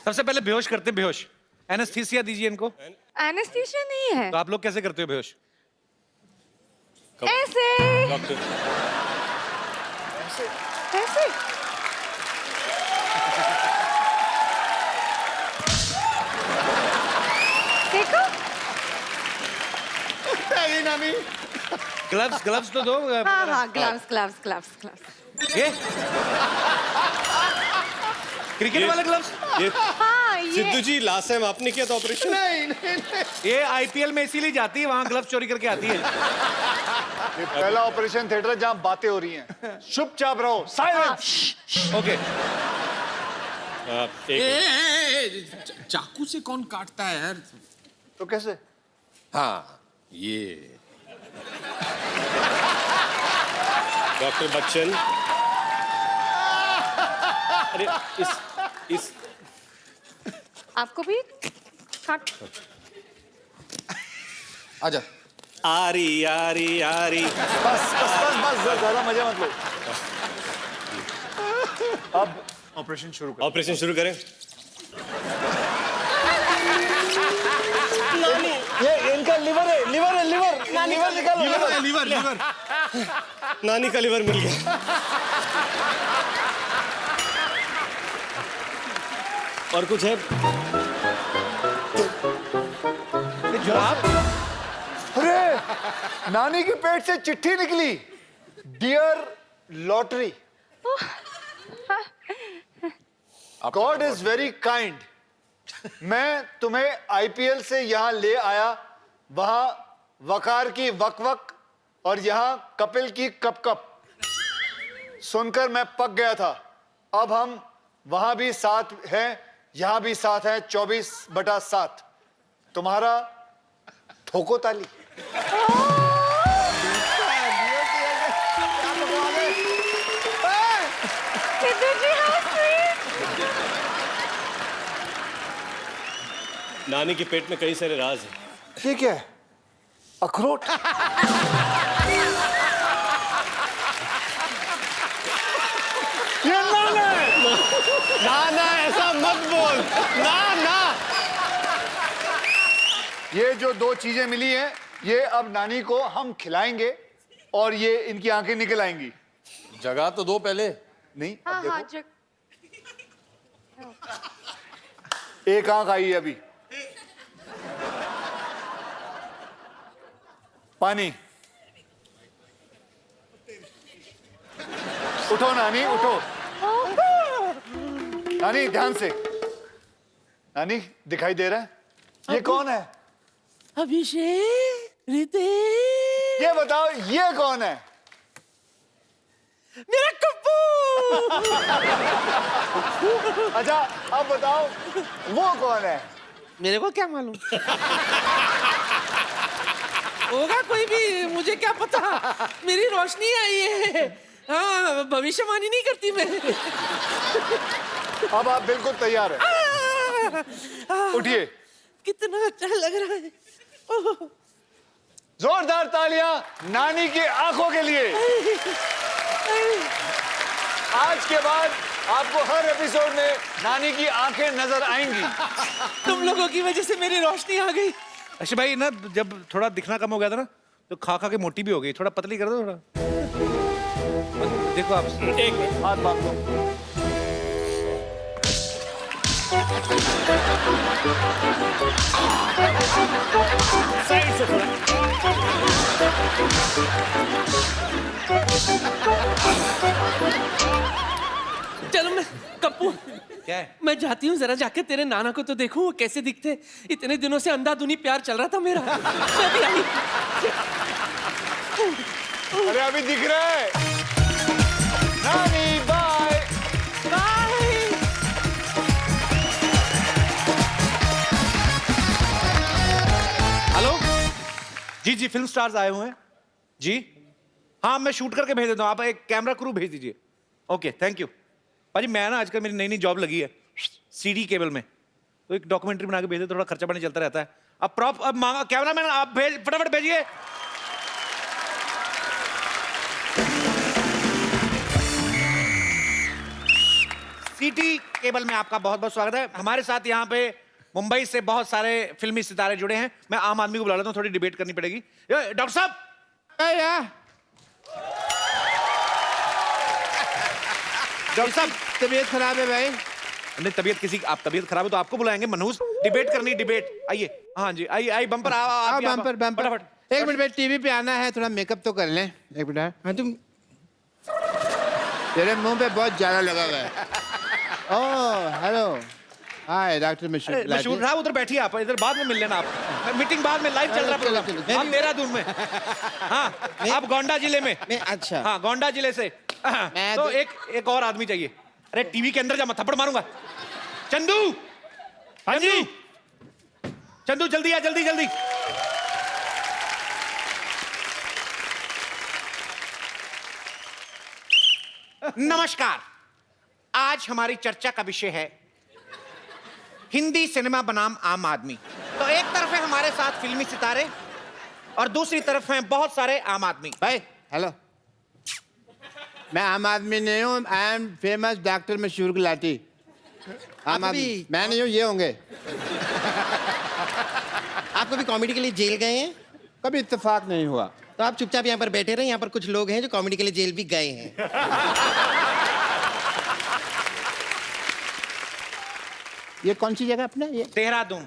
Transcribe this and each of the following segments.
सबसे पहले बेहोश करते हैं, बेहोश। एनेस्थीसिया दीजिए इनको। एनेस्थीसिया नहीं है। तो आप लोग कैसे करते हो बेहोश? ऐसे डॉक्टर ऐसे देखो। नानी ग्लव्स, ग्लव्स तो दो। हाँ हाँ, ग्लव्स ग्लव्स ग्लव्स ग्लव्स। ये क्रिकेट वाले ग्लव्स। ये हाँ ये सिद्धू जी लास्ट टाइम आपने किया था ऑपरेशन? नहीं, ये आईपीएल में इसीलिए जाती है, वहां ग्लव्स चोरी करके आती है। ये पहला ऑपरेशन थिएटर है जहाँ बातें हो रही हैं। चुपचाप रहो, साइलेंस। ओके। चाकू से कौन काटता है यार? तो कैसे? हाँ ये डॉक्टर बच्चन, अरे इस आपको भी काट। आजा। आरी आरी आरी। बस ज्यादा मजा मत लो। अब ऑपरेशन शुरू करो। ऑपरेशन शुरू करें। ये इनका लिवर है, लिवर निकालो। लीवर नानी का लिवर मिल गया। और कुछ है? जुराब। अरे नानी के पेट से चिट्ठी निकली। Dear lottery, god is very kind. मैं तुम्हें आईपीएल से यहाँ ले आया, वहां वकार की वक वक और यहाँ कपिल की कप कप सुनकर मैं पक गया था। अब हम वहां भी साथ हैं, यहां भी साथ हैं। 24/7 तुम्हारा ठोको ताली। सिद्धू जी how sweet। नानी के पेट में कई सारे राज हैं। ठीक है, अखरोट। ये नाना है। ना ऐसा मत बोल। ना ये जो दो चीजें मिली हैं, ये अब नानी को हम खिलाएंगे और ये इनकी आंखें निकल आएंगी। जगह तो दो पहले। नहीं, हाँ अब हाँ देखो, जग। एक आंख आई है अभी। पानी। उठो नानी, उठो। नानी ध्यान से। नानी दिखाई दे रहा है? ये कौन है? अभिषेक, रितेश, ये बताओ, ये कौन है? मेरा कप्पू। अच्छा अब बताओ, वो कौन है? मेरे को क्या मालूम? होगा कोई भी, मुझे क्या पता। मेरी रोशनी आई है। हाँ, भविष्यवाणी नहीं करती मैं। अब आप बिल्कुल तैयार है? उठिए। कितना अच्छा लग रहा है। ओह, जोरदार तालियां नानी की आंखों के लिए। आज के बाद आपको हर एपिसोड में नानी की आंखें नजर आएंगी। तुम लोगों की वजह से मेरी रोशनी आ गई। अच्छा भाई ना, जब थोड़ा दिखना कम हो गया था ना, तो खा खा के मोटी भी हो गई। थोड़ा पतली कर दो थोड़ा। देखो आप। एक मिनट। हाथ बांध दो। साइड से थोड़ा। चलो मैं कप्पू, क्या है? मैं जाती हूँ, जरा जाके तेरे नाना को तो देखूं वो कैसे दिखते। इतने दिनों से अंधाधुनी प्यार चल रहा था मेरा। मैं भी आई। अरे अभी दिख रहा है। नानी बाय। बाय। हेलो जी, जी फिल्म स्टार्स आए हुए हैं जी। हाँ मैं शूट करके भेज देता हूँ, आप एक कैमरा क्रू भेज दीजिए। ओके थैंक यू भाजी। मैं ना आजकल मेरी नई नई जॉब लगी है सीडी केबल में, तो एक डॉक्यूमेंट्री बना के भेज दे, थोड़ा खर्चा पानी चलता रहता है। अब प्रॉप अब मांगा कैमरामैन, आप भेज फटाफट भेजिए। सिटी केबल में आपका बहुत बहुत स्वागत है। हमारे साथ यहाँ पे मुंबई से बहुत सारे फिल्मी सितारे जुड़े हैं। मैं आम आदमी को बुला लेता हूँ, थोड़ी डिबेट करनी पड़ेगी। डॉक्टर साहब, डॉक्टर साहब, तबीयत खराब है भाई। नहीं, तबीयत किसी आप तबीयत खराब है तो आपको बुलाएंगे। मनहूस डिबेट करनी, डिबेट। आइए, हाँ जी, आइए आइए, बम्पर आओ बम्पर बम्पर। फटाफट। एक मिनट भाई, टीवी पे आना है, थोड़ा मेकअप तो कर लें। एक मिनट। हाँ तुम, तेरे मुंह पे बहुत ज्यादा लगा हुआ है। ओह हेलो, हाय डॉक्टर मशहूर साहब, उधर बैठिए आप, इधर बाद में मिल लेना आप। मीटिंग बाद में, लाइव चल रहा चलो, प्रोग्राम। चलो। आप देहरादून में, हाँ आप गोंडा जिले में। अच्छा हाँ, गोंडा जिले से। मैं तो तो- एक और आदमी चाहिए। अरे टीवी के अंदर जा, मैं थप्पड़ मारूंगा। चंदू, हाँ जी, चंदू जल्दी आ, जल्दी जल्दी। नमस्कार, आज हमारी चर्चा का विषय है हिंदी सिनेमा बनाम आम आदमी। तो एक तरफ है हमारे साथ फिल्मी सितारे और दूसरी तरफ हैं बहुत सारे आम आदमी। भाई हेलो, मैं आम आदमी नहीं हूँ, आई एम फेमस डॉक्टर मशहूर गुलाटी। आम आदमी मैं नहीं हूँ, ये होंगे। आप कभी कॉमेडी के लिए जेल गए हैं? कभी इत्तेफाक नहीं हुआ। तो आप चुपचाप यहाँ पर बैठे रहे, यहाँ पर कुछ लोग हैं जो कॉमेडी के लिए जेल भी गए हैं। ये कौन सी जगह अपना ये? देहरादून।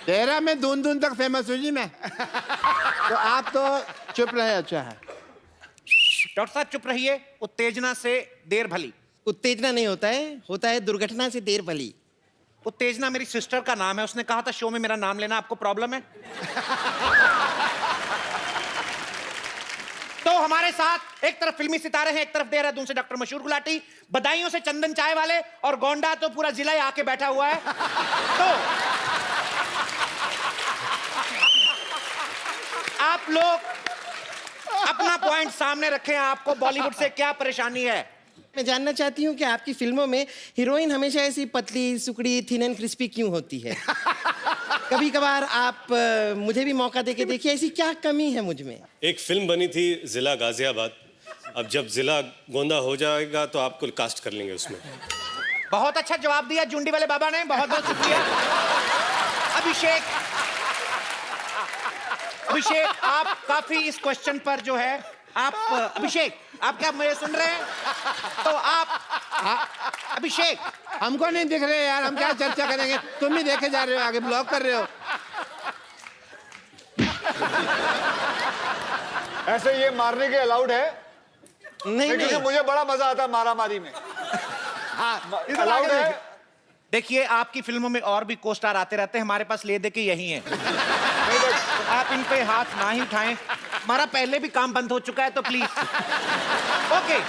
तेरा में दून दून तक फेमस हूँ जी मैं। तो आप तो चुप रहे, अच्छा है। डॉक्टर साहब चुप रहिए, उत्तेजना से देर भली। उत्तेजना नहीं होता है दुर्घटना से देर भली। उत्तेजना मेरी सिस्टर का नाम है, उसने कहा था शो में मेरा नाम लेना। आपको प्रॉब्लम है? तो हमारे साथ एक तरफ फिल्मी सितारे हैं, एक तरफ देहरादून से डॉक्टर मशहूर गुलाटी, बदायूं से चंदन चाय वाले, और गोंडा तो पूरा जिला ही आके बैठा हुआ है। तो आप लोग अपना पॉइंट सामने रखें, आपको बॉलीवुड से क्या परेशानी है? मैं जानना चाहती हूँ कि आपकी फिल्मों में हीरोइन हमेशा ऐसी पतली सुकड़ी थिन एंड क्रिस्पी क्यों होती है? कभी कभार आप मुझे भी मौका देके देखिए, ऐसी क्या कमी है मुझ में? एक फिल्म बनी थी जिला गाजियाबाद। अब जब जिला गोंदा हो जाएगा तो आपको कास्ट कर लेंगे उसमें। बहुत अच्छा जवाब दिया जुंडी वाले बाबा ने, बहुत बहुत शुक्रिया। अभिषेक, अभिषेक आप काफी इस क्वेश्चन पर जो है आप, अभिषेक आप क्या मुझे सुन रहे हैं? तो आप अभिषेक, हमको नहीं दिख रहे यार, हम क्या चर्चा करेंगे? तुम ही देखे जा रहे हो, आगे ब्लॉक कर रहे हो। ऐसे ये मारने के अलाउड है? नहीं क्योंकि नहीं, मुझे बड़ा मजा आता है मारामारी में। अलाउड है? देखिए आपकी फिल्मों में और भी को स्टार आते रहते हैं, हमारे पास ले दे के यही हैं। तो आप इन पे हाथ ना ही उठाएं, हमारा पहले भी काम बंद हो चुका है, तो प्लीज। ओके,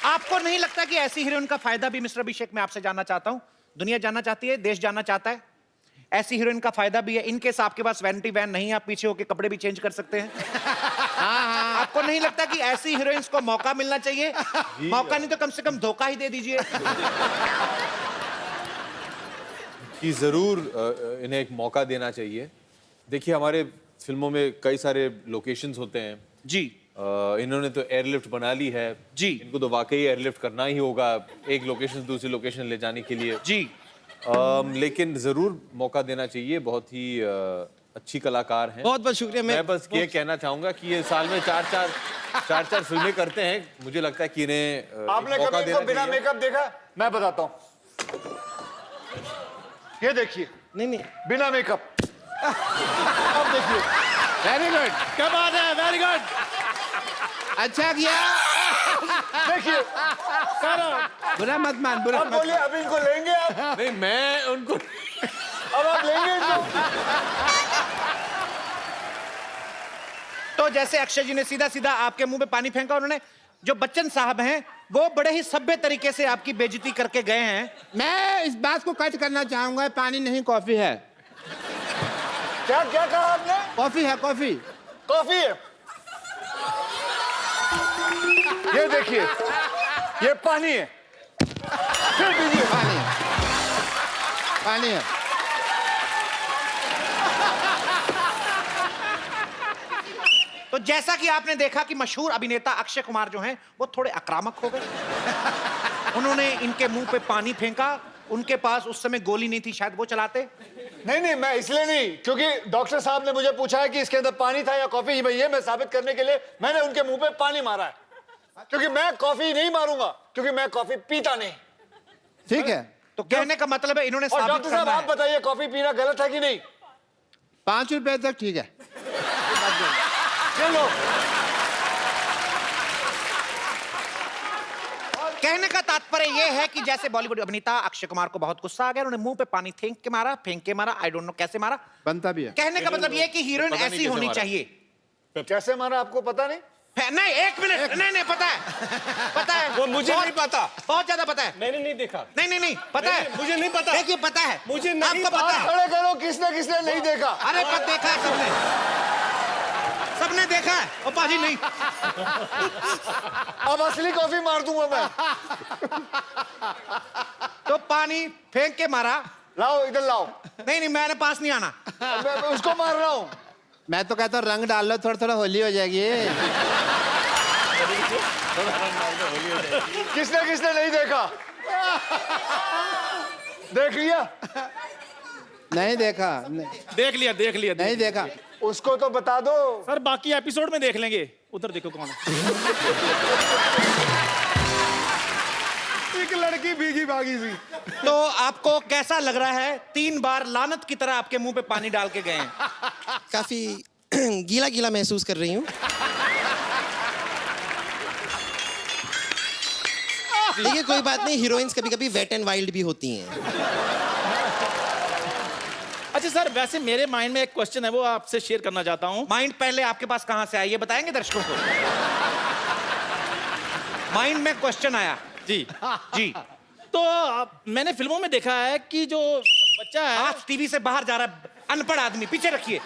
आपको नहीं लगता कि ऐसी हीरोइन का फायदा भी, मिस्टर अभिषेक मैं आपसे जानना चाहता हूं, दुनिया जानना चाहती है, देश जानना चाहता है, ऐसी हीरोइन का फायदा भी है। इनकेस आपके पास वैनिटी वैन नहीं है, आप पीछे होके कपड़े भी चेंज कर सकते हैं। आपको नहीं लगता कि ऐसी हीरोइंस को मौका मिलना चाहिए? मौका नहीं तो कम से कम धोखा ही दे दीजिए। कि ज़रूर इन्हें एक मौका देना चाहिए। देखिए हमारे फिल्मों में कई सारे लोकेशंस होते हैं जी। इन्होंने तो एयरलिफ्ट बना ली है जी। इनको तो वाकई एयरलिफ्ट करना ही होगा एक लोकेशन से दूसरी लोकेशन ले जाने के लिए जी। लेकिन ज़रूर मौका देना चाहिए। बहुत ही अच्छी कलाकार हैं। बहुत बहुत शुक्रिया। मैं बस ये कहना चाहूंगा कि ये साल में चार फिल्में करते हैं। मुझे लगता है कि इन्हें आपने मौका कभी देना इनको बिना चाहिए। मेकअप देखा? मैं बताता हूँ, ये देखिए नहीं नहीं, बिना मेकअप। अब देखिए, वेरी गुड, क्या बात है, वेरी गुड। अच्छा किया। देखिए बुरा मत मान, बुरा अब मत बोलिए, अब इनको लेंगे आप? नहीं मैं उनको अब आप लेंगे इनको? तो जैसे अक्षय जी ने सीधा सीधा आपके मुंह पे पानी फेंका, उन्होंने जो बच्चन साहब हैं वो बड़े ही सभ्य तरीके से आपकी बेइज्जती करके गए हैं। मैं इस बात को कट करना चाहूंगा, पानी नहीं कॉफी है। क्या क्या कहा आपने? कॉफी है, कॉफी। कॉफी है। ये देखिए, ये पानी है। फिर दीजिए। पानी है, पानी है। तो जैसा कि आपने देखा कि मशहूर अभिनेता अक्षय कुमार जो हैं वो थोड़े आक्रामक हो गए। उन्होंने इनके मुंह पे पानी फेंका। उनके पास उस समय गोली नहीं थी, शायद वो चलाते। नहीं, मैं इसलिए नहीं, क्योंकि डॉक्टर साहब ने मुझे पूछा है कि इसके अंदर पानी था या कॉफी। ये मैं साबित करने के लिए मैंने उनके मुंह पे पानी मारा है, क्योंकि मैं कॉफी नहीं मारूंगा, क्योंकि मैं कॉफी पीता नहीं। ठीक है, तो कहने का मतलब है इन्होंने और साबित डॉक्टर साहब करना आप है। बताइए, कॉफी पीना गलत है कि नहीं? 5 रुपए तक ठीक है। चलो, कहने का तात्पर्य यह है कि जैसे बॉलीवुड अभिनेता अक्षय कुमार को बहुत गुस्सा आ गया, उन्होंने मुंह पे पानी फेंक के मारा, आई डोंट नो कैसे मारा। बनता भी है। कहने का मतलब यह है कि हीरोइन पता नहीं ऐसी कैसे होनी मारा। चाहिए। कैसे मारा आपको पता नहीं? नहीं, एक मिनट, नहीं पता है, पता है। वो मुझे नहीं पता। बहुत ज्यादा पता है। मैंने नहीं देखा। नहीं पता है। मुझे नहीं पता। देखिए पता है, मुझे नहीं आपको पता है। खड़े करो, किसने नहीं देखा? अरे पर देखा है सबने देखा है। ओ पाजी नहीं, अब असली कॉफी मार दूंगा मैं। तो पानी फेंक के मारा। लाओ, इधर लाओ। नहीं मैंने पास नहीं आना। मैं उसको मार रहा हूँ। मैं तो कहता हूँ रंग डाल लो, थोड़ा थोड़ा होली हो जाएगी। किसने नहीं देखा? देख लिया? नहीं देखा, देख लिया नहीं देखा। उसको तो बता दो। सर बाकी एपिसोड में देख लेंगे। उधर देखो कौन है। एक लड़की भीगी भागी सी। तो आपको कैसा लग रहा है? 3 बार लानत की तरह आपके मुंह पे पानी डाल के गए हैं। काफी गीला गीला महसूस कर रही हूँ। देखिए कोई बात नहीं, हीरोइंस कभी कभी वेट एंड वाइल्ड भी होती हैं। अच्छा सर, वैसे मेरे माइंड में एक क्वेश्चन है, वो आपसे शेयर करना चाहता हूँ। माइंड पहले आपके पास कहां से आया ये बताएंगे दर्शकों को? माइंड में क्वेश्चन आया जी। तो मैंने फिल्मों में देखा है कि जो बच्चा है। आज टीवी से बाहर जा रहा है अनपढ़ आदमी, पीछे रखिए।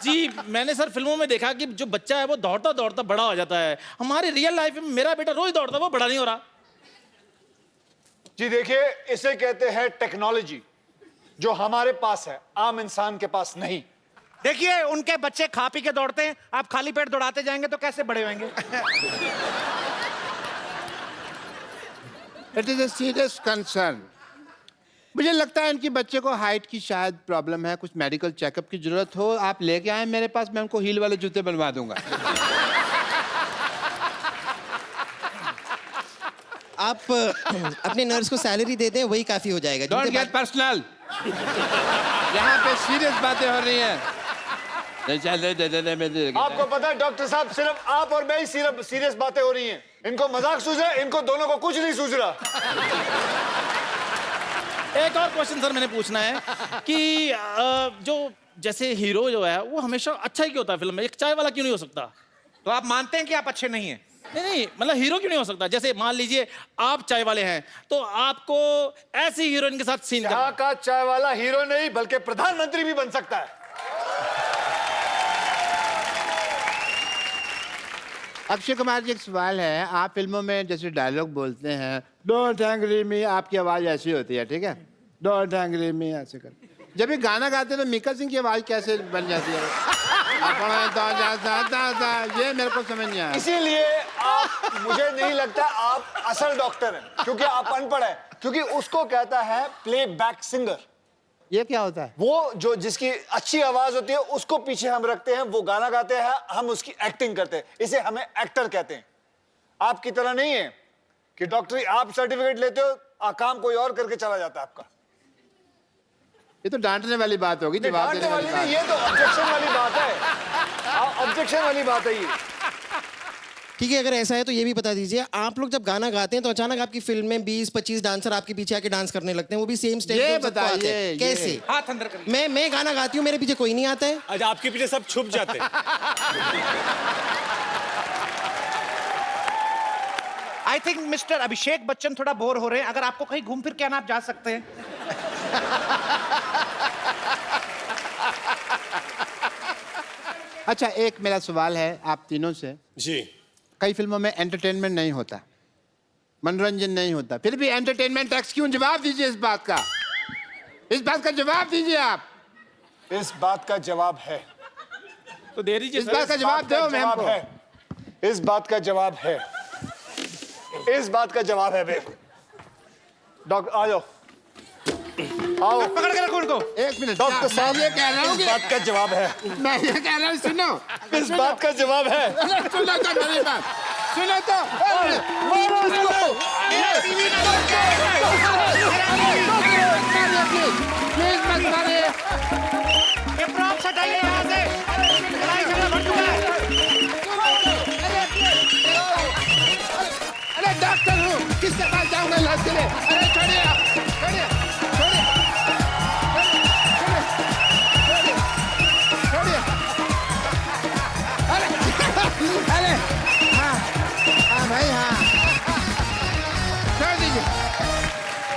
जी मैंने सर फिल्मों में देखा कि जो बच्चा है वो दौड़ता दौड़ता बड़ा हो जाता है। हमारे रियल लाइफ में मेरा बेटा रोज दौड़ता है, वो बड़ा नहीं हो रहा। जी देखिए, इसे कहते हैं टेक्नोलॉजी, जो हमारे पास है, आम इंसान के पास नहीं। देखिए उनके बच्चे खा पी के दौड़ते हैं, आप खाली पेट दौड़ाते जाएंगे तो कैसे बड़े होंगे? It is a serious concern. मुझे लगता है इनकी बच्चे को हाइट की शायद प्रॉब्लम है, कुछ मेडिकल चेकअप की जरूरत हो। आप लेके आए मेरे पास, मैं उनको हील वाले जूते बनवा दूंगा। आप अपने नर्स को सैलरी दे दें, वही काफी हो जाएगा। डोंट जिनके गेट पर्सनल। यहाँ पे सीरियस बातें हो रही हैं। आपको पता है डॉक्टर साहब, सिर्फ आप और मैं ही सीरियस बातें हो रही हैं। इनको मजाक सूझ रहा है, इनको दोनों को कुछ नहीं सूझ रहा। एक और क्वेश्चन सर मैंने पूछना है कि जो जैसे हीरो जो है वो हमेशा अच्छा ही क्यों होता है फिल्म में? एक चाय वाला क्यों नहीं हो सकता? तो आप मानते हैं कि आप अच्छे नहीं हैं? नहीं मतलब हीरो क्यों नहीं हो सकता? जैसे मान लीजिए आप चाय वाले हैं, तो आपको ऐसी हीरोइन के साथ सीन यहाँ का चाय वाला हीरो नहीं बल्कि प्रधानमंत्री भी बन सकता है। अक्षय कुमार जी, एक सवाल है। आप फिल्मों में जैसे डायलॉग बोलते हैं, डोंट एंग्री मी, आपकी आवाज ऐसी होती है, ठीक है? डोंट एंग्री मी ऐसे कर। जब ये गाना गाते हैं तो मिक्का सिंह की आवाज कैसे बन जाती है? ये मेरे को समझ नहीं आया। इसीलिए आप, मुझे नहीं लगता आप असल डॉक्टर हैं, क्योंकि आप अनपढ़ हैं। क्योंकि उसको कहता है प्लेबैक सिंगर। ये क्या होता है? वो जो जिसकी अच्छी आवाज होती है उसको पीछे हम रखते हैं, वो गाना गाते हैं, हम उसकी एक्टिंग करते हैं, इसे हमें एक्टर कहते हैं। आपकी तरह नहीं है कि डॉक्टरी आप सर्टिफिकेट लेते हो, काम कोई और करके चला जाता है आपका। ये तो डांटने वाली बात होगी, जवाब डांटने देने वाली वाली नहीं, ये तो ऑब्जेक्शन वाली बात है। ऑब्जेक्शन वाली बात है ये। ठीक है, अगर ऐसा है तो ये भी बता दीजिए, आप लोग जब गाना गाते हैं तो अचानक आपकी फिल्म में 20-25 डांसर आपके पीछे आके डांस करने लगते हैं, वो भी सेम स्टेप ये पे सबको बताइए, आते हैं। ये। कैसे? हाथ अंदर करिए। मैं गाना गाती हूँ, मेरे पीछे कोई नहीं आता है। आज आपके पीछे सब छुप जाते हैं। I think mister Abhishek Bachchan थोड़ा बोर हो रहे हैं। अगर आपको कहीं घूम फिर के आना, आप जा सकते हैं। अच्छा, एक मेरा सवाल है आप तीनों से। जी कई फिल्मों में एंटरटेनमेंट नहीं होता, मनोरंजन नहीं होता, फिर भी एंटरटेनमेंट टैक्स क्यों? जवाब दीजिए इस बात का, इस बात का जवाब दीजिए आप। इस बात का जवाब है। तो दे दीजिए इस सर। बात का जवाब दो मैम जवाब को। है। इस बात का जवाब है। इस बात का जवाब है बेब। डॉक्टर आ जाओ, आओ। पकड़ के रखो उनको। एक मिनट डॉक्टर साहब, मैं ये कह रहा हूँ इस कि बात का जवाब है। मैं ये कह रहा हूँ सुनो इस बात का जवाब है। अरे सुनो तो मेरी बात सुनो तो मारो इसको। प्लीज मत मारिए। ये प्रॉप्स हटाइए यहाँ से। लड़ाई झगड़ा बढ़ चुका है। अरे डॉक्टर हूँ, किसके पास जाऊंगा इलाज के लिए? अरे छोड़िए आप, छोड़िए छोड़िए छोड़िए। अरे हाँ हाँ भाई हाँ, छोड़ दीजिए।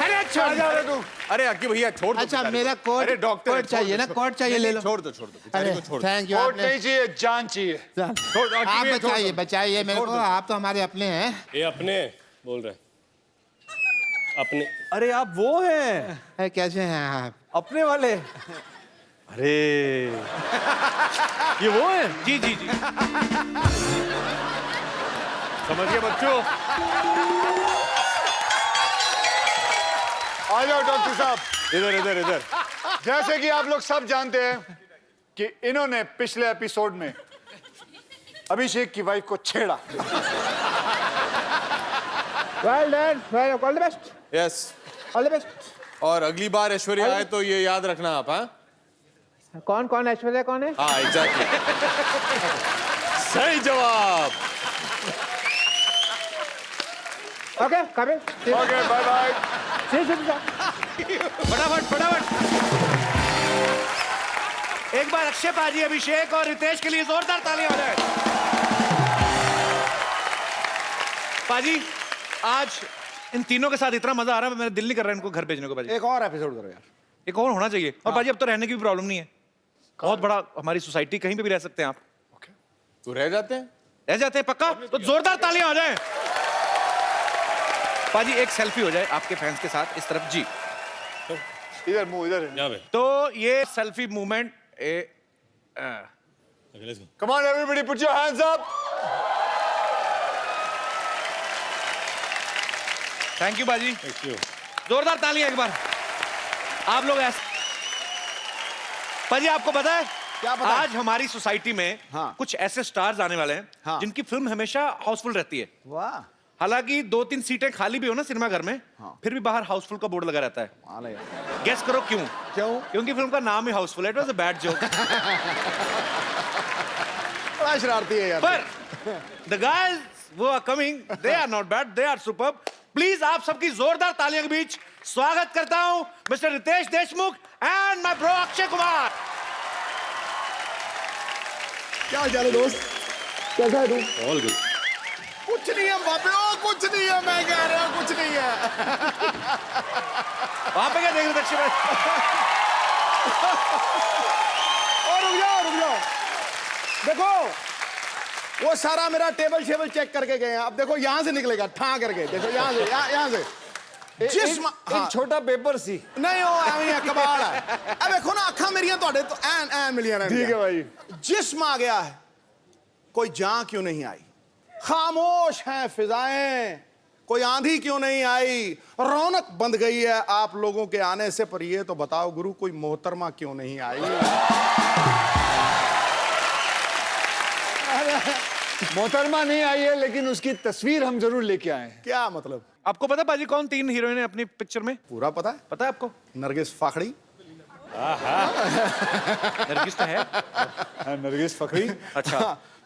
अरे छोड़ जा रहे तू। अरे अक्की भैया छोड़ दो अच्छा बेचारे मेरा को। कोट अरे डॉक्टर कोट चाहिए ना, कोट चाहिए ले लो। छोड़ दो बेचारे अरे को छोड़ दो। Thank you. वोट नहीं चाहिए, जान चाहिए। छोड़ दो, आप अक्की भैया, छोड़ बचाइए दो। बचाइए मेरे को, आप तो हमारे अपने हैं। ये अपने बोल रहे हैं। अपने अरे आप वो हैं अरे कैसे हैं आप? अपने वाले। अरे ये वो हैं। जी जी जी। समझ गए बच्चों। आ जाओ डॉक्टर साहब। इधर इधर इधर। जैसे कि आप लोग सब जानते हैं कि इन्होंने पिछले एपिसोड में अभिषेक की वाइफ को छेड़ा। Well done, well all the best, yes. All the best. और अगली बार ऐश्वर्या आए तो ये याद रखना आप। हाँ कौन कौन ऐश्वर्या कौन है? हाँ एग्जैक्टली। सही जवाब। Okay coming. Okay bye bye. फटाफट फटाफट। एक बार अक्षय पाजी, अभिषेक और रितेश के लिए जोरदार तालियां हो जाए। पाजी आज इन तीनों के साथ इतना मजा आ रहा है, मेरा दिल नहीं कर रहा है इनको घर भेजने को। पाजी एक और एपिसोड करो यार। एक और होना चाहिए। और पाजी अब तो रहने की भी प्रॉब्लम नहीं है, बहुत बड़ा हमारी सोसाइटी, कहीं पे भी रह सकते हैं आप। तो रह जाते हैं। रह जाते हैं पक्का? तो जोरदार तालियां हो जाए। पाजी एक सेल्फी हो जाए आपके फैंस के साथ इस तरफ जी। इधर मुंह इधर। यहाँ पे तो ये सेल्फी मूवमेंट अगले से। Come on everybody put your hands up. Thank you बाजी, थैंक यू। जोरदार तालियां एक बार। आप लोग ऐसे पाजी, आपको पता है क्या पता? आज हमारी सोसाइटी में हाँ। कुछ ऐसे स्टार्स आने वाले हैं हाँ। जिनकी फिल्म हमेशा हाउसफुल रहती है। वाह, हालांकि 2-3 सीटें खाली भी हो ना सिनेमा घर में, फिर भी बाहर हाउसफुल का बोर्ड लगा रहता है। गेस करो क्यों? क्यों? क्योंकि फिल्म का नाम ही हाउसफुल है। It was a bad joke. बड़ा शरारती है यार। पर द गाइस वो are coming, they are not bad, they are superb. Please आप सबकी जोरदार तालियों के बीच स्वागत करता हूं mister Ritesh Deshmukh and my bro Akshay Kumar. क्या हाल चाल है दोस्त, कैसा है तू? All good. कुछ नहीं है बाबे, ओ कुछ नहीं है, मैं कह रहा हूँ कुछ नहीं है। वहां पे क्या देख रहे थे अक्षय भाई? और रुक जाओ देखो, वो सारा मेरा टेबल शेबल चेक करके गए हैं। अब देखो यहाँ से निकलेगा ठा करके, देखो यहाँ से, यहाँ से एक छोटा पेपर सी नहीं हो ਐਵੇਂ कबाड़ है। अब देखो ना अखा मेरियां ਤੁਹਾਡੇ तो ਐਨ ਐन मिलियां रहने। ठीक है भाई। जिस्म आ गया है, कोई जान क्यों नहीं आई? खामोश हैं फिजाएं, कोई आंधी क्यों नहीं आई? रौनक बंद गई है आप लोगों के आने से, पर ये तो बताओ गुरु कोई मोहतरमा क्यों नहीं आई? मोहतरमा नहीं आई है, लेकिन उसकी तस्वीर हम जरूर लेके आए हैं। क्या मतलब? आपको पता पाजी कौन 3 हीरोइन है अपनी पिक्चर में? पूरा पता है? पता है आपको? नरगिस फाखड़ी, नरगिस तो है। नरगिस फखरी। अच्छा,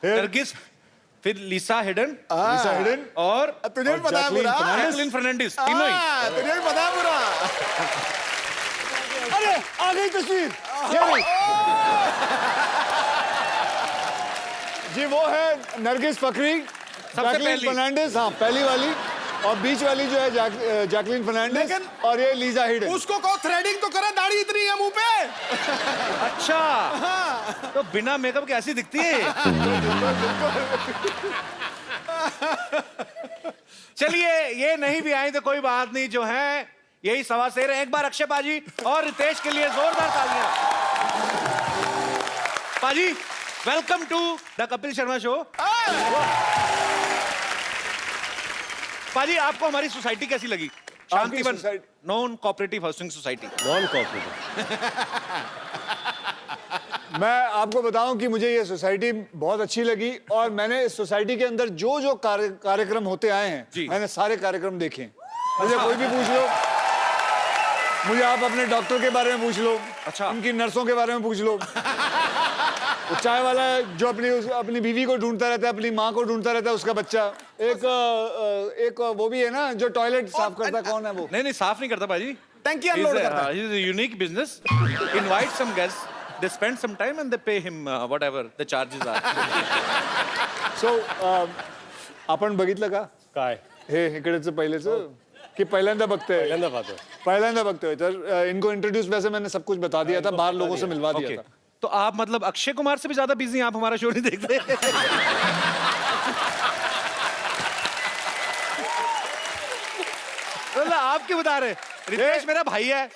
नरगिस, फिर लिसा हिडन, लिसा हिडन और तुझे भी पता है पूरा? जैकलिन फर्नांडिस, तीनों ही। तुझे भी पता है पूरा? अरे आ गई तस्वीर। जी वो है नरगिस फखरी, जैकलिन पहली। फर्नांडिस, हाँ पहली वाली, और बीच वाली जो है जैकलिन फर्नांडिस, लेकिन- और ये लीजा हिडन। उसको कहो थ्रेडिंग तो करे, दाढ़ी इतनी है मुंह पे। अच्छा, तो बिना मेकअप के ऐसी दिखती है। चलिए, ये नहीं भी आई तो कोई बात नहीं, जो है यही सवा शेर है। एक बार अक्षय पाजी और रितेश के लिए जोरदार तालियां। पाजी welcome to the Kapil Sharma show. पाजी आपको हमारी सोसाइटी कैसी लगी? Shantivan society? Non cooperative housing society. Non cooperative. मैं आपको बताऊं कि मुझे ये सोसाइटी बहुत अच्छी लगी और मैंने इस सोसाइटी के अंदर जो जो कार्यक्रम होते आए जी। हैं मैंने सारे कार्यक्रम देखे हैं। मुझे कोई भी पूछ लो, मुझे आप अपने डॉक्टर के बारे में पूछ लो, अच्छा। उनकी नर्सों के बारे में पूछ लो, वो चाय वाला जो अपनी बीवी को ढूंढता रहता है, अपनी माँ को ढूंढता रहता है, उसका बच्चा, एक वो भी है ना जो टॉयलेट साफ करता है, कौन है वो? नहीं साफ नहीं करता पाजी, टंकी अनलोड करता है। He's a unique business. Invite some guests. They spend some time and they pay him whatever the charges are. सो आपण बघितलं का काय हे इकडेच पहिलेच की पहिल्यांदा बघतोय? पहिल्यांदा पाहतो. पहिल्यांदा बघतोय तर इनको इंट्रोड्यूस वैसे मैंने सब कुछ बता दिया था, बाहर लोगों से मिलवा दिया Okay. था। तो आप मतलब अक्षय कुमार से भी ज्यादा बिजी हैं, आप हमारा शो नहीं देखते? मतलब आप क्यों बता रहे? रितेश मेरा भाई है।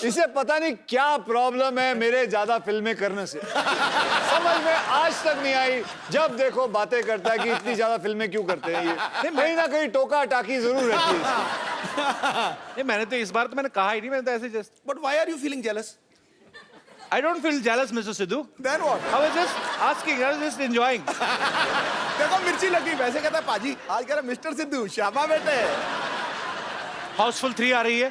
इसे पता नहीं क्या प्रॉब्लम है मेरे ज्यादा फिल्में करने से, समझ में आज तक नहीं आई। जब देखो बातें करता है कि इतनी ज्यादा फिल्में क्यों करते हैं ये, कहीं ना कहीं टोका टाकी जरूर रहती है। नहीं मैंने तो इस बार तो मैंने कहा ही नहीं, मैंने तो ऐसे just But why are you feeling jealous? I don't feel jealous, Mr. Sidhu. Then what? I was just asking, I was just enjoying. देखो मिर्ची लगी, वैसे कहता है पाजी आज कह रहा मिस्टर सिद्धू शाबा बेटे। हाउसफुल 3 आ रही है।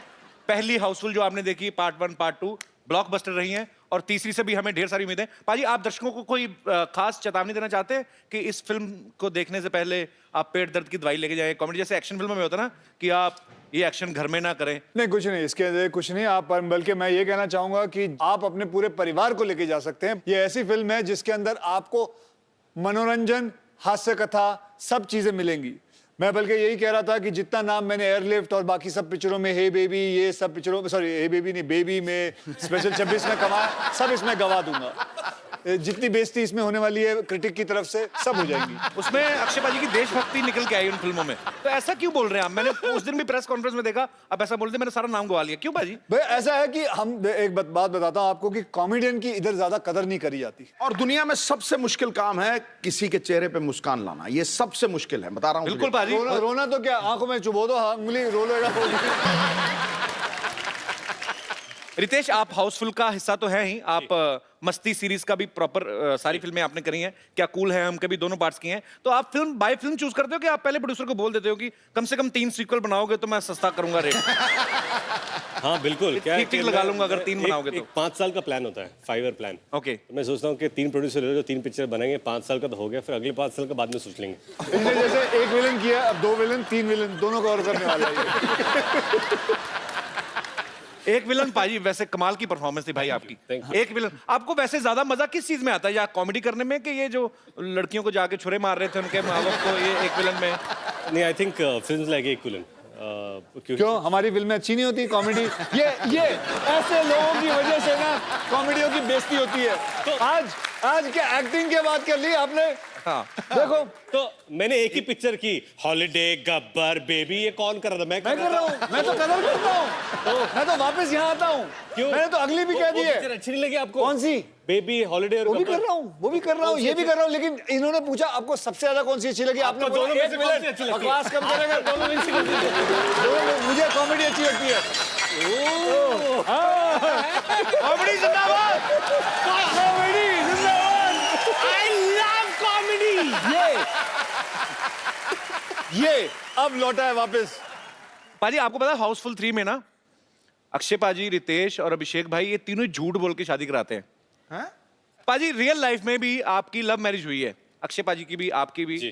पहली हाउसफुल जो आपने देखी पार्ट 1 पार्ट 2 ब्लॉकबस्टर रही हैं और तीसरी से भी हमें ढेर सारी उम्मीदें। पाजी आप दर्शकों को कोई खास चेतावनी देना चाहते हैं कि इस फिल्म को देखने से पहले आप पेट दर्द की दवाई लेके जाएं? कॉमेडी जैसे एक्शन फिल्मों में होता ना कि आप ये एक्शन घर में ना करें। नहीं कुछ नहीं, इसके अंदर कुछ नहीं आप, बल्कि मैं ये कहना चाहूंगा कि आप अपने पूरे परिवार को लेके जा सकते हैं। ये ऐसी फिल्म है जिसके अंदर आपको मनोरंजन, हास्य कथा सब चीजें मिलेंगी। मैं बल्कि यही कह रहा था कि जितना नाम मैंने एयरलिफ्ट और बाकी सब पिक्चरों में, हे बेबी, ये सब पिक्चरों में, सॉरी हे बेबी नहीं, बेबी में, स्पेशल 26 में कमाया, सब इसमें गवा दूंगा। जितनी बेइज्जती इसमें होने वाली है क्रिटिक की तरफ से, सब हो जाएंगी। उसमें अक्षय पाजी की देशभक्ति निकल के आई उन फिल्मों में, तो ऐसा क्यों बोल रहे हैं आप? मैंने उस दिन भी प्रेस कॉन्फ्रेंस में देखा आप ऐसा बोलते, मैंने सारा नाम गवा लिया। क्यों पाजी? भाई ऐसा है कि हम एक बात बताता हूँ आपको कि कॉमेडियन की इधर ज्यादा कदर नहीं करी जाती। और दुनिया में सबसे मुश्किल काम है किसी के चेहरे पे मुस्कान लाना, ये सबसे मुश्किल है, बता रहा हूँ। बिल्कुल पाजी। रोना तो क्या, आंखों में चुबो दो, उंगली रो लेगा। रितेश आप हाउसफुल का हिस्सा तो है ही, आप मस्ती सीरीज का भी प्रॉपर सारी फिल्में आपने करी हैं, क्या कूल है हम के भी दोनों पार्ट्स किए हैं। तो आप फिल्म बाय फिल्म चूज करते हो कि आप पहले प्रोड्यूसर को बोल देते हो कि कम से कम 3 सीक्वल बनाओगे तो मैं सस्ता करूंगा रेट? हाँ बिल्कुल, क्या ठीक लगा लूंगा अगर 3 बनाओगे तो। 5 साल का प्लान होता है, 5 ईयर प्लान। ओके मैं सोचता हूँ कि 3 प्रोड्यूसर ले लो, 3 पिक्चर बनाएंगे, 5 साल का तो हो गया, फिर अगले 5 साल का बाद में सोच लेंगे। इसने जैसे एक विलन किया, अब 2 विलन 3 विलन दोनों को और करने वाला है। एक विलन पाजी वैसे कमाल की परफॉर्मेंस थी भाई आपकी। Thank you. एक विलन आपको वैसे ज्यादा मजा किस चीज में आता है, या कॉमेडी करने में कि ये जो लड़कियों को जाके छुरे मार रहे थे उनके माँ बाप को, ये एक विलन में? नहीं, I think films like equivalent. क्यों हमारी फिल्में अच्छी नहीं होती कॉमेडी? ये ऐसे लोगों की वजह से ना कॉमेडियों की बेइज्जती होती है। तो आज क्या एक्टिंग के बात कर ली आपने? हाँ देखो तो मैंने एक ही पिक्चर की, हॉलिडे, गब्बर, बेबी, ये कौन कर रहा था? मैं कर रहा हूँ, मैं तो कदर करता हूँ, मैं तो वापस यहाँ आता हूँ। क्यों? मैंने तो अगली भी कह दी है। पिक्चर अच्छी नहीं लगी आपको? कौन सी? बेबी, हॉलिडे और वो भी गब्बर। कर रहा हूँ, वो भी कर रहा हूँ, ये भी कर रहा हूँ, लेकिन इन्होंने पूछा आपको सबसे ज्यादा कौन सी अच्छी लगी? आपने दोनों में से कौन सी अच्छी लगी? बकवास कम करेगा, दोनों में से कौन सी अच्छी लगी? मुझे कॉमेडी अच्छी लगती है। कॉमेडी जिंदाबाद, कॉमेडी जिंदाबाद। I love comedy. ये अब लौटा है वापस। पाजी आपको पता है हाउसफुल 3 में ना अक्षय पाजी, रितेश और अभिषेक भाई ये तीनों झूठ बोल के शादी कराते हैं। पाजी रियल लाइफ में भी आपकी लव मैरिज हुई है, अक्षय पाजी की भी आपकी भी। जी।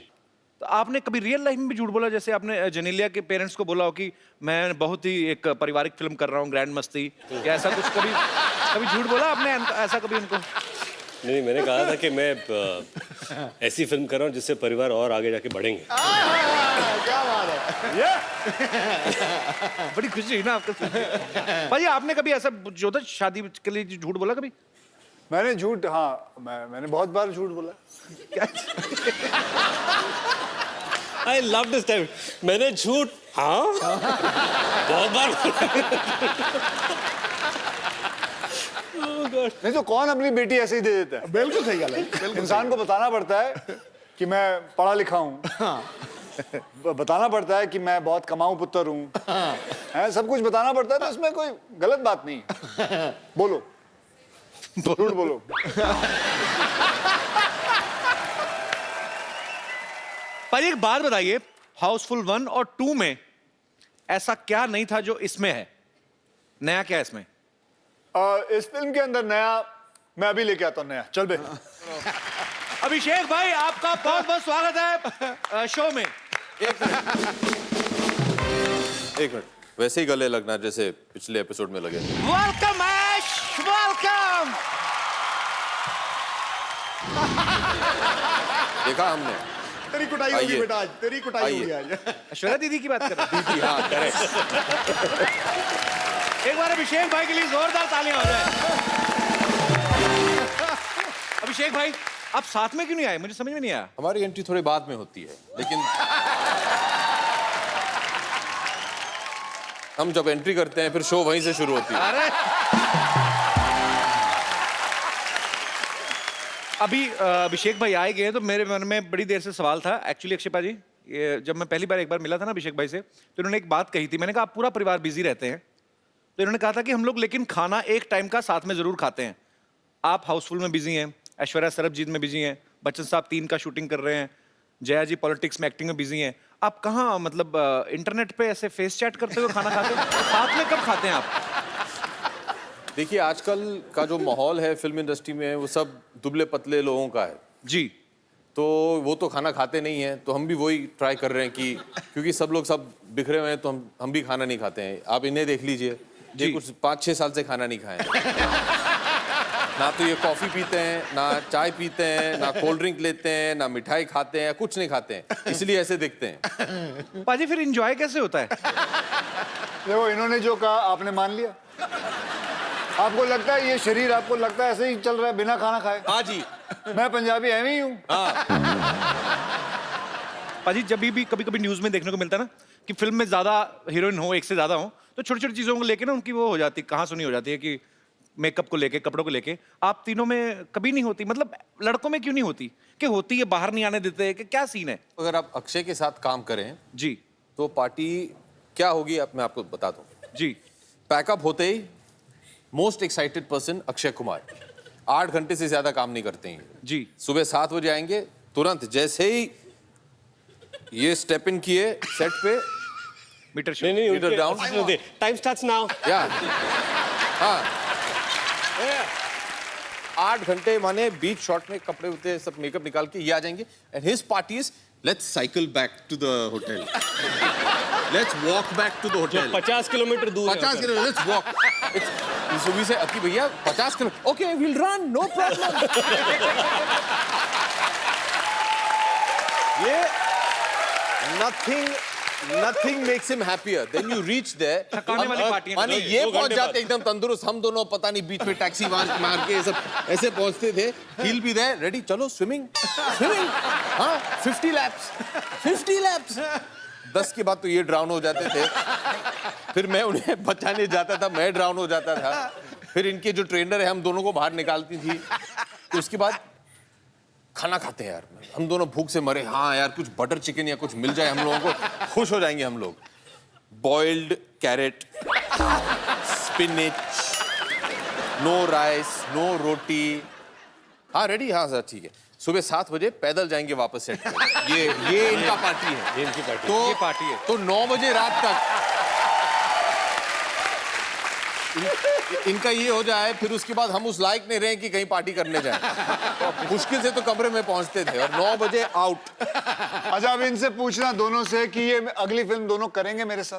तो आपने कभी रियल लाइफ में भी झूठ बोला, जैसे आपने जेनेलिया के पेरेंट्स को बोला हो कि मैं बहुत ही एक पारिवारिक फिल्म कर रहा हूँ, ग्रैंड मस्ती, या ऐसा कुछ कभी झूठ बोला आपने ऐसा कभी उनको? नहीं, मैंने कहा था कि मैं ऐसी फिल्म कर रहा हूँ जिससे परिवार और आगे जाके बढ़ेंगे। क्या बात है, बड़ी खुशी हुई ना आपको सुन के। भाई आपने कभी ऐसा जो था शादी के लिए झूठ बोला कभी? मैंने झूठ, हाँ मैंने बहुत बार झूठ बोला। I love this time. मैंने झूठ, हाँ बहुत बार। गुड। नहीं तो कौन अपनी बेटी ऐसे ही दे देता है? बिल्कुल सही गल है। इंसान को बताना पड़ता है कि मैं पढ़ा लिखा हूँ, बताना पड़ता है कि मैं बहुत कमाऊं पुत्र हूँ, है, सब कुछ बताना पड़ता है, तो इसमें कोई गलत बात नहीं है। बोलो, झूठ बोलो। पर एक बात बताइए, हाउसफुल 1 और 2 में ऐसा क्या नहीं था जो इसमें है? नया क्या है इसमें? इस फिल्म के अंदर नया मैं अभी लेके आता हूँ नया। चल बे। अभिषेक भाई, आपका बहुत बहुत स्वागत है शो में। एक मिनट, वैसे ही गले लगना जैसे पिछले एपिसोड में लगे। वेलकम ऐश, वेलकम। देखा हमने, तेरी कुटाई होगी आइए। बेटा आज, तेरी कुटाई होगी आज। ऐश्वर्या दीदी की बात कर रहे दीदी, हाँ करेक्ट। हैं। एक बार अभिषेक भाई के लिए जोरदार तालियां हो जाए। अभिषेक भाई, आप साथ में क्यों नहीं आए? मुझे समझ में नहीं आया। हमारी एंट्री थोड़ी बाद में होती है, लेकिन हम जब एंट्री करते हैं फिर शो वहीं से शुरू होती है। अरे अभी अभिषेक भाई आए गए तो मेरे मन में बड़ी देर से सवाल था एक्चुअली। अक्षयपा जी, ये जब मैं पहली बार एक बार मिला था ना अभिषेक भाई से, तो इन्होंने एक बात कही थी। मैंने कहा आप पूरा परिवार बिजी रहते हैं, तो इन्होंने कहा था कि हम लोग लेकिन खाना एक टाइम का साथ में जरूर खाते हैं। आप हाउसफुल में बिजी हैं, ऐश्वर्या सरबजीत में बिजी हैं, बच्चन साहब 3 का शूटिंग कर रहे हैं, जया जी पॉलिटिक्स में एक्टिंग में बिजी हैं। आप कहाँ मतलब इंटरनेट पे ऐसे फेस चैट करते हुए खाना खाते हैं? साथ में कब खाते हैं आप? देखिए, आजकल का जो माहौल है फिल्म इंडस्ट्री में, वो सब दुबले पतले लोगों का है जी। तो वो तो खाना खाते नहीं है, तो हम भी वही ट्राई कर रहे हैं कि क्योंकि सब लोग सब बिखरे हुए हैं तो हम भी खाना नहीं खाते हैं। आप इन्हें देख लीजिए, ये कुछ 5-6 साल से खाना नहीं खाए हैं। ना तो ये कॉफी पीते हैं, ना चाय पीते हैं, ना कोल्ड ड्रिंक लेते हैं, ना मिठाई खाते हैं, कुछ नहीं खाते हैं, इसलिए ऐसे दिखते हैं। पाजी फिर एंजॉय कैसे होता है? देखो, इन्होंने जो कहा आपने मान लिया। आपको लगता है ये शरीर, आपको लगता है ऐसे ही चल रहा है बिना खाना खाए? हाँ जी, मैं पंजाबी एवं ही हूँ। पाजी जब भी कभी कभी न्यूज में देखने को मिलता है ना कि फिल्म में ज्यादा हीरोइन हो, एक से ज्यादा हो, तो छोटी छोटी चीजों को लेके ना उनकी वो हो जाती, कहाँ सुनी हो जाती है कि मेकअप को लेके, कपड़ों को लेके। आप तीनों में कभी नहीं होती? मतलब लड़कों में क्यों नहीं होती? कि होती है, बाहर नहीं आने देते, कि क्या सीन है? अगर आप अक्षय के साथ काम करें जी तो पार्टी क्या होगी अब मैं आपको बता दूं। जी। पैकअप होते ही most excited person Akshay Kumar 8 घंटे से ज्यादा काम नहीं करते हैं जी। सुबह 7 बजे आएंगे, तुरंत जैसे ही ये स्टेप इन किए सेट पे, meter meter down, time starts now. या हाँ 8 घंटे माने बीच शॉट में कपड़े होते सब मेकअप निकाल के ये आ जाएंगे। And his party is let's cycle back to the hotel, let's walk back to the hotel. 50 kilometre दूर 50 किलोमीटर, लेट्स वॉक। सुबह से अकी भैया 50 kilo, okay will run, no problem. ये nothing makes him happier. Then you reach there, थकाने वाली पार्टियां माने करते ये दो पहुंच घंटे जाते एकदम तंदुरुस्त, हम दोनों पता नहीं बीच में टैक्सी मार के सब ऐसे पहुंचते थे। He'll be there, ready, चलो स्विमिंग, हाँ 50 laps, 10 के बाद तो ये ड्राउन हो जाते थे, फिर मैं उन्हें बचाने जाता था, मैं ड्राउन हो जाता था, फिर इनके जो ट्रेनर है हम दोनों को बाहर निकालती थी। तो उसके बाद खाना खाते हैं यार, हम दोनों भूख से मरे, हाँ यार कुछ बटर चिकन या कुछ मिल जाए हम लोगों को, खुश हो जाएंगे हम लोग। Boiled carrot, spinach, no rice, no roti, हाँ रेडी, हाँ सर ठीक है। सुबह 7 बजे पैदल जाएंगे वापस सेट पे। ये इनका पार्टी है, इनकी पार्टी। तो ये पार्टी है। तो 9 बजे रात तक इनका ये हो जाए, फिर उसके बाद हम उस लायक नहीं रहे कि कहीं पार्टी करने जाएं। मुश्किल से तो कमरे में पहुंचते थे और 9 बजे आउट। अच्छा, अब इनसे पूछना दोनों से कि ये अगली फिल्म दोनों करेंगे मेरे साथ?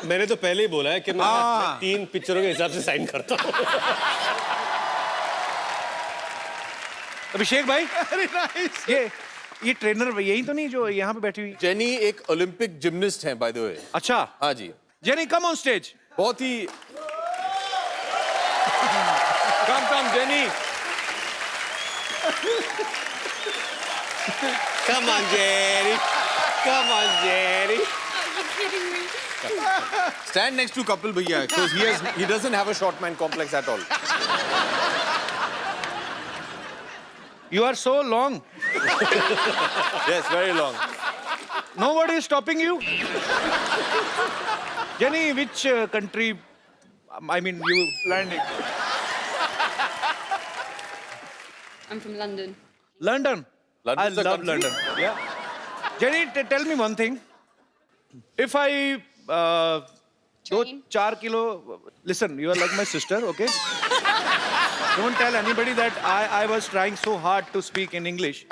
मैंने तो पहले ही बोला है कि मैं 3 पिक्चरों के हिसाब से साइन करता हूँ। अभिषेक भाई, ये ट्रेनर यही तो नहीं जो यहाँ पे बैठी हुई? जेनी एक ओलंपिक जिम्नास्ट है बाय द वे। अच्छा, हाँ जी। Jenny come on stage. बहुत ही कम Jenny, come on Jerry, come on Jerry। Stand next to Kapil Bhaiya because he doesn't have a short man complex at all. You are so long. Yes, very long. Nobody is stopping you. Jenny, which country? I mean, you landing. I'm from London. London. London's I a love country? London. Yeah. Jenny, tell me one thing. If I Train. 4 kilo, listen, you are like my sister, okay? Don't tell anybody that I was trying so hard to speak in English.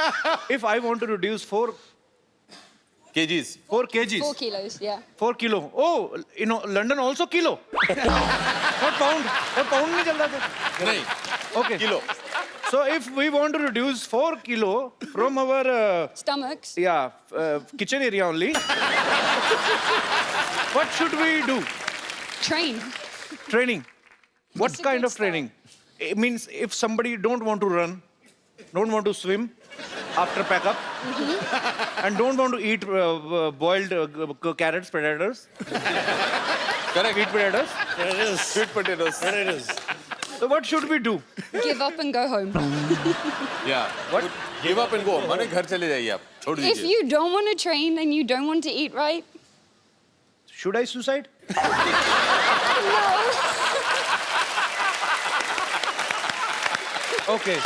If I want to reduce 4 kgs. 4 kgs. 4 kilos, yeah. 4 kilo. Oh, you know, London also kilo. Not pound. Pound नहीं चलता था. नहीं. Okay. Kilo. So if we want to reduce 4 kilo from our Stomachs. kitchen area only, what should we do? Train. Training. What It's a kind good of training? It means if somebody don't want to run, don't want to swim after pack up, and don't want to eat boiled carrots, potatoes. Correct. Eat potatoes. Sweet potatoes. So what should we do? Give up and go home. Yeah. What? Give up and go. माने घर चले जाइए आप. छोड़ If दीजिए. you don't want to train and you don't want to eat right, Should I suicide? Okay.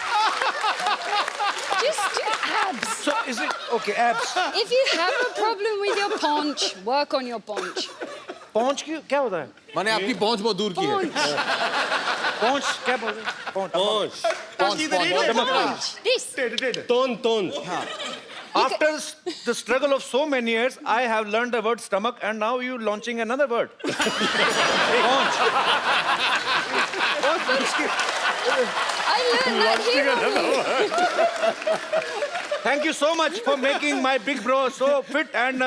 just do abs. So is it okay? Abs. If you have a problem with your paunch, work on your paunch. पहुंच क्या होता है? माने आपकी पहुंच बहुत दूर की है. Paunch. पहुंच क्या बोलते हैं? पहुंच. Paunch. This. तोन After the struggle of so many years, I have learned the word stomach, and now you launching another word. Paunch. I learned that here. Thank you so much for making my big bro so fit and.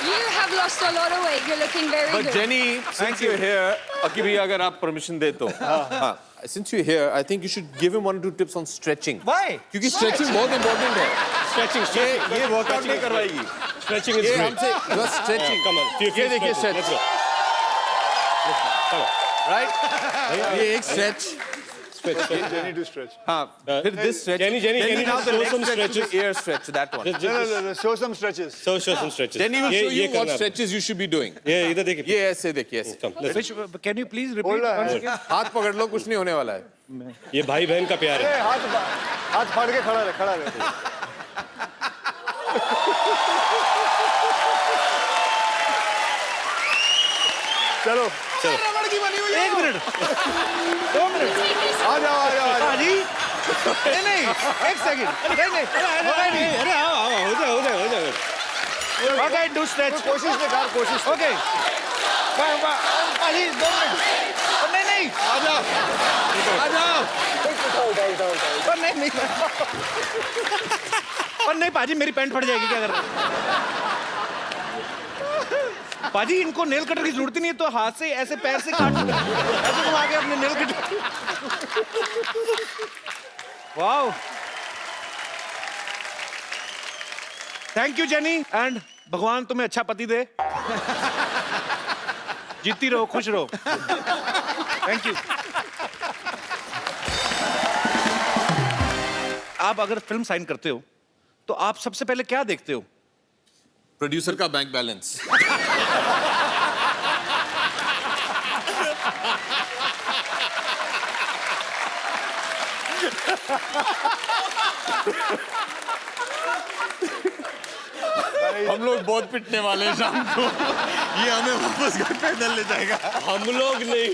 You have lost a lot of weight. You're looking very But good. Jenny, since you're here, अकी भैया अगर आप permission दे तो. हाँ. Since you're here, I think you should give him 1 or 2 tips on stretching. Why? क्योंकि stretching बहुत important है. Stretching ये workout नहीं करवाएगी. स्ट्रेचिंग इज ये ग्रेट हमसे just stretching. कम ऑन ये देखिए stretch. Right? ये एक stretch. Jenny to stretch. हाँ. फिर this stretch. Jenny, Then can now you the show next some stretch is stretches? the ear stretch. That one. No, show some stretches. show some stretches. Then he will show ये you what करना है. stretches you should be doing. ये इधर देखिए. ये ऐसे देखिए ऐसे. Come, let's- Which, can you please repeat Hold on. once again? हाथ पकड़ लो कुछ नहीं होने वाला है. ये भाई बहन का प्यार है. हाथ फाड़ के खड़ा रहे. चलो. एक मिनट 2 मिनट आ जाओ. पाजी नहीं एक सेकंड नहीं अरे आओ हो जाए. okay do stretch कोशिश कोशिश. okay पाजी 2 मिनट नहीं आ जाओ. नहीं और नहीं पाजी मेरी पैंट फट जाएगी क्या कर रहे पाजी इनको नेल कटर की जरूरत ही नहीं है तो हाथ से ऐसे पैर से काट ऐसे घुमा के अपने nail cutter wow thank you jenny and भगवान तुम्हें अच्छा पति दे जीती रहो खुश रहो थैंक यू आप अगर फिल्म साइन करते हो तो आप सबसे पहले क्या देखते हो प्रोड्यूसर का बैंक बैलेंस. हम लोग बहुत पिटने वाले हैं शाम को. ये हमें वापस घर पैदल ले जाएगा. हम लोग नहीं.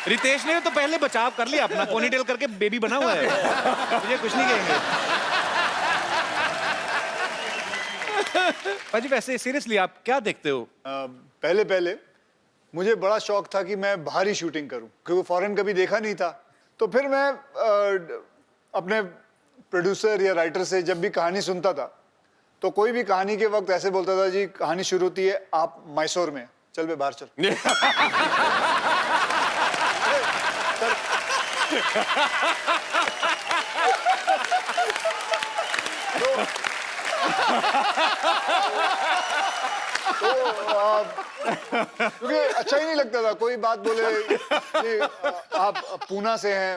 रितेश ने तो पहले बचाव कर लिया अपना पोनीटेल करके बेबी बना हुआ है मुझे कुछ नहीं कहेंगे पाजी वैसे सीरियसली आप क्या देखते हो पहले मुझे बड़ा शौक था कि मैं बाहरी शूटिंग करूं क्योंकि फॉरेन कभी देखा नहीं था. तो फिर मैं अपने प्रोड्यूसर या राइटर से जब भी कहानी सुनता था तो कोई भी कहानी के वक्त ऐसे बोलता था जी कहानी शुरू होती है आप मैसूर में चल बे बाहर चल. क्योंकि अच्छा ही नहीं लगता था कोई बात बोले कि आप पूना से हैं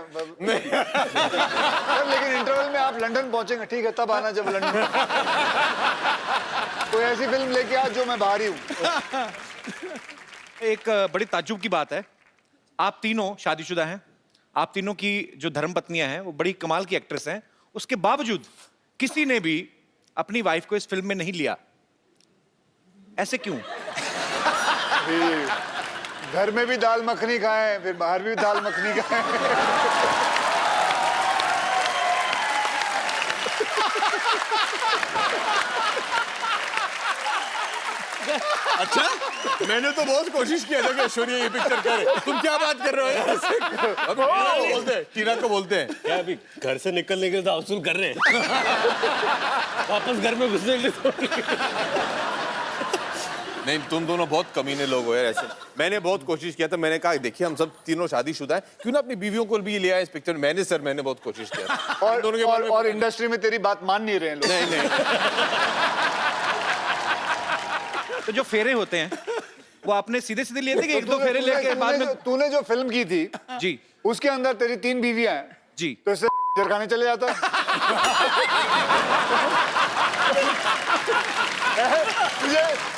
लेकिन इंटरवल में आप लंदन पहुंचेंगे, ठीक है तब आना जब लंदन कोई ऐसी फिल्म लेके आ जो मैं बाहरी हूँ। एक बड़ी ताज्जुब की बात है, आप तीनों शादीशुदा हैं, आप तीनों की जो धर्मपत्नियां हैं वो बड़ी कमाल की एक्ट्रेस हैं, उसके बावजूद किसी ने भी अपनी वाइफ को इस फिल्म में नहीं लिया, ऐसे क्यों? घर में भी दाल मखनी खाएं, फिर बाहर भी दाल मखनी खाएं। अच्छा, मैंने तो बहुत कोशिश किया था कि ऐश्वर्या ये पिक्चर करे। तुम क्या बात कर रहे हो? टीना को बोलते हैं क्या अभी घर से निकलने के लिए तो वसूल कर रहे हैं वापस घर में घुसने के लिए तो नहीं, तुम दोनों बहुत कमीने लोग हो यार ऐसे। मैंने बहुत कोशिश किया था, मैंने कहा देखिए हम सब तीनों शादीशुदा हैं, क्यों ना अपनी बीवियों को भी ले आए इस पिक्चर में। मैंने बहुत कोशिश किया था। और इंडस्ट्री में तेरी बात मान नहीं रहे हैं लोग। नहीं तो जो फेरे होते हैं वो आपने सीधे सीधे लिए थे कि एक दो फेरे लेके बाद में? तूने जो फिल्म की थी जी उसके अंदर तेरी 3 बीवियां हैं जी, तो इससे जरखाने चले जाता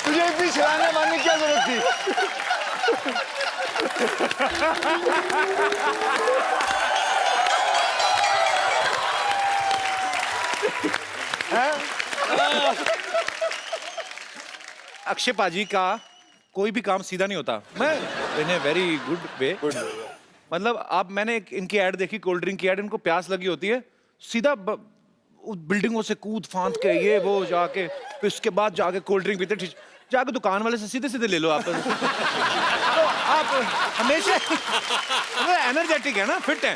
तुझे इतनी छलांगे मारने की क्या जरूरत थी? अक्षय पाजी का कोई भी काम सीधा नहीं होता। मैं इन ए वेरी गुड वे, मतलब आप मैंने इनकी ऐड देखी, कोल्ड ड्रिंक की ऐड, इनको प्यास लगी होती है, सीधा बिल्डिंगों से कूद फांद के ये वो जाके फिर उसके बाद जाके कोल्ड ड्रिंक पीते, जाके दुकान वाले से सीधे सीधे ले लो आप। तो आप हमेशा एनर्जेटिक है ना, फिट है,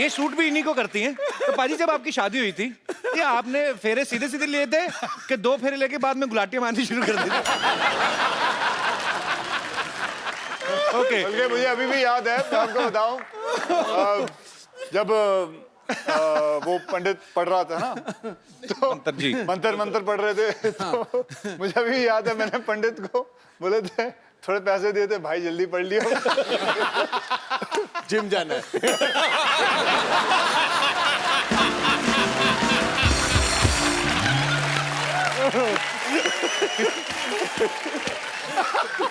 ये शूट भी इन्हीं को करती हैं। तो पाजी जब आपकी शादी हुई थी ये आपने फेरे सीधे सीधे लिए थे कि 2 फेरे लेके बाद में गुलाटियां मारनी शुरू कर दी? ओके, बल्कि मुझे अभी भी याद है, मैं आपको बताऊं, जब वो पंडित पढ़ रहा था ना तो मंत्र पढ़ रहे थे, तो मुझे अभी याद है मैंने पंडित को बोले थे थोड़े पैसे दिए थे, भाई जल्दी पढ़ लियो जिम जाना है।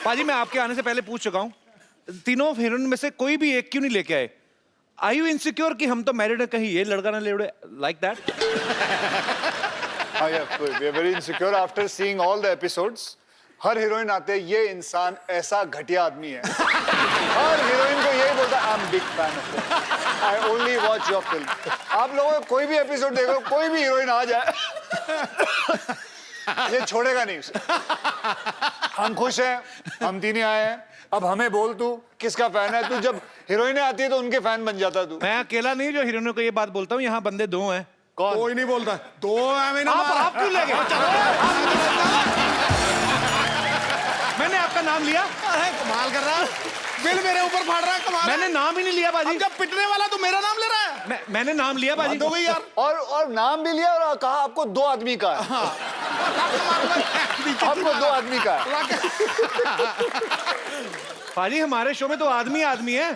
पाजी मैं आपके आने से पहले पूछ चुका हूं, तीनों हीरोइन में से कोई भी एक क्यों नहीं लेके आए? Are you insecure कि हम तो मैरिड है, कहीं ये लड़का ना ले उड़े, like that? we are very insecure after seeing all the episodes. Her heroine आते हैं ये इंसान ऐसा घटिया आदमी है, हर हीरोइन को यही बोलता है I am big fan of you, I only watch your film. आप लोगों को कोई भी एपिसोड देखो, कोई भी हीरोइन आ जाए ये छोड़ेगा नहीं उसे। हम खुश हैं, हम तीन आए हैं, अब हमें बोल तू किसका फैन है? तू जब हीरोइनें आती है तो उनके फैन बन जाता तू। मैं अकेला नहीं जो हीरोइनों को ये बात बोलता हूँ, यहाँ बंदे 2 हैं। कौन? कोई नहीं बोलता, 2 है। आप क्यों ले गए? मैंने आपका नाम लिया? अरे कमाल कर रहा है, बिल मेरे ऊपर फाड़ रहा है, कमाल। मैंने नाम ही नहीं लिया बाजी। जब पिटने वाला तो मेरा नाम ले रहा है। मैंने नाम लिया बाजी। तो यार, और नाम भी लिया और कहा आपको 2 आदमी का है। आपको 2 आदमी का है। पाजी हमारे शो में तो आदमी आदमी है।